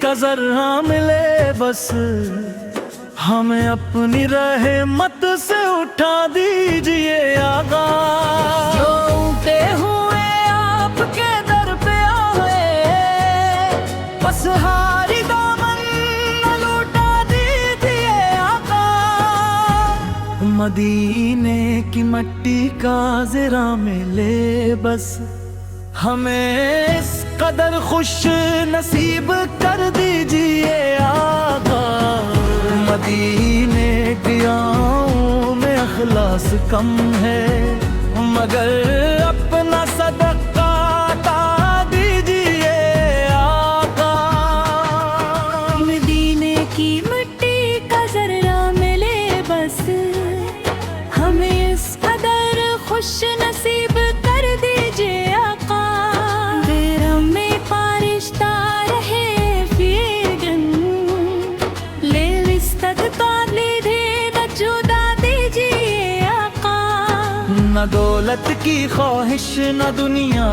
کا ذرہ ملے بس ہمیں اپنی رحمت سے اٹھا دیجئے آقا۔ جو اٹھے ہوئے آپ کے در پہ آئے بس ہاری دامن نہ لوٹا دیجئے آقا۔ مدینے کی مٹی کا ذرہ ملے بس ہمیں اس قدر خوش نصیب کر دیجئے آقا۔ مدینے کی آؤں میں اخلاص کم ہے مگر اپنا صدقہ عطا دیجئے آقا۔ مدینے کی مٹی کا ذرہ ملے بس ہمیں اس قدر خوش نصیب کر دیجئے آقا۔ نہ دولت کی خواہش نہ دنیا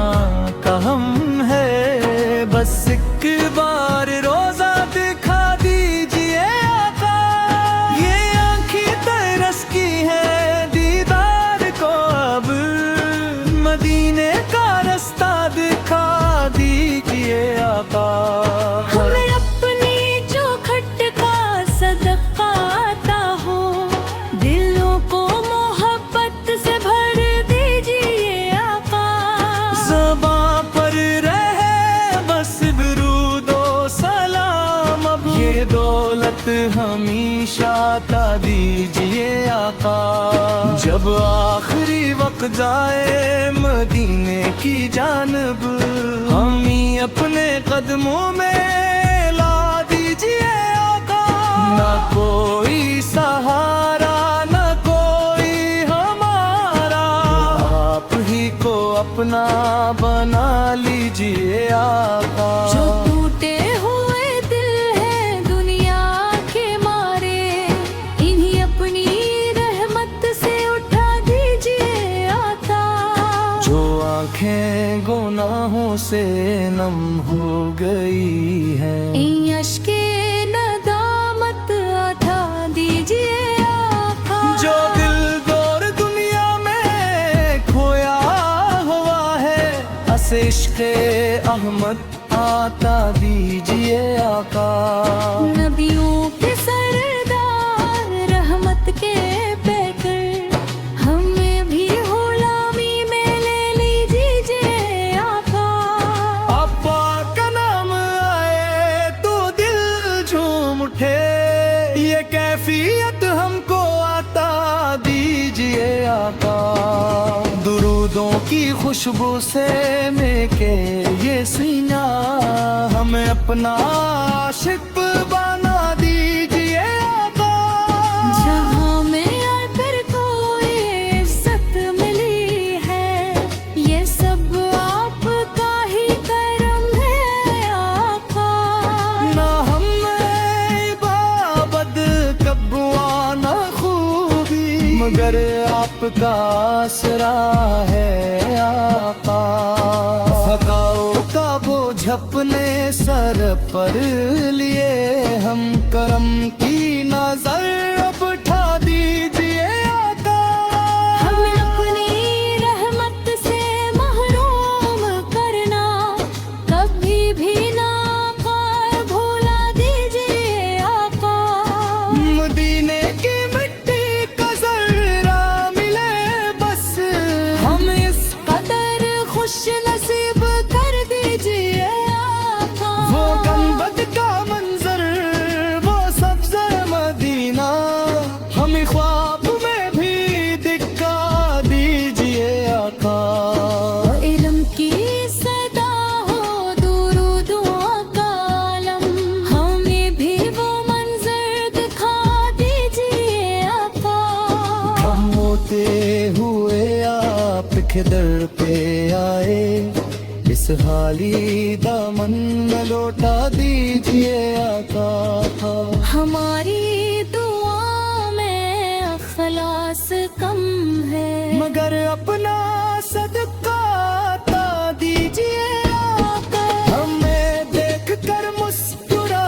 کا ہم ہے بس ایک بار روزہ دکھا دیجئے آقا۔ یہ آنکھیں ترس کی ہے دیدار کو اب مدینے کا رستہ دکھا دیجئے آقا۔ ہمیں اپنی چوکھٹ کا صدقہ عطا ہو دلوں کو محبت سے دولت ہمیشہ عطا دیجئے آقا۔ جب آخری وقت جائے مدینے کی جانب ہمیں اپنے قدموں میں لا دیجئے آقا۔ نہ کوئی سہارا نہ کوئی ہمارا آپ ہی کو اپنا بنا لیجئے آقا۔ جو ٹوٹے ہوئے دل ہیں دنیا کے مارے انہیں اپنی رحمت سے اٹھا دیجئے آقا۔ جو آنکھیں گناہوں سے نم ہو گئی ہیں ان اشک ندامت عطا دیجئے آقا۔ جو دل دور دنیا میں کھویا ہوا ہے اس عشق احمد عطا دیجئے آقا۔ نبیوں کے سردار رحمت کے پیکر ہمیں بھی غلامی میں لے لیجئے آقا۔ آقا کا نام آئے تو دل جھوم اٹھے یہ کیفیت ہم کو عطا دیجئے آقا۔ درودوں کی خوشبو سے میں کہ یہ سینہ ہمیں اپنا عاشق بنا دیجئے آقا۔ جہاں میں آ کر کوئی عزت ملی ہے یہ سب آپ کا ہی کرم ہے آقا۔ نہ ہم بابد کبوا نہ خوبی مگر آپ کا آسرا ہے آقا۔ حقاؤ کا بوجھ اپنے سر پر لیے ہم کرم کی نظر اب اٹھا دیجئے آقا۔ ہمیں اپنی رحمت سے محروم کرنا کبھی بھی نہ آقا بھولا دیجئے آقا۔ مدینے کی مٹی کا ذرہ ملے بس ہم اس قدر خوش نصیب کر دیجئے آقا۔ وہ گنبد کا منظر وہ سبز مدینہ ہمیں خواب میں بھی دکھا دیجئے آقا۔ علم کی صدا ہو درودوں کا عالم ہمیں بھی وہ منظر دکھا دیجئے آقا۔ ہم ہوتے ہوئے آپ کے در پہ آئے اس حالی دامن میں لوٹا دیجئے آقا۔ ہماری دعا میں اخلاص کم ہے مگر اپنا صدقہ عطا دیجئے آقا۔ ہمیں دیکھ کر مسکرا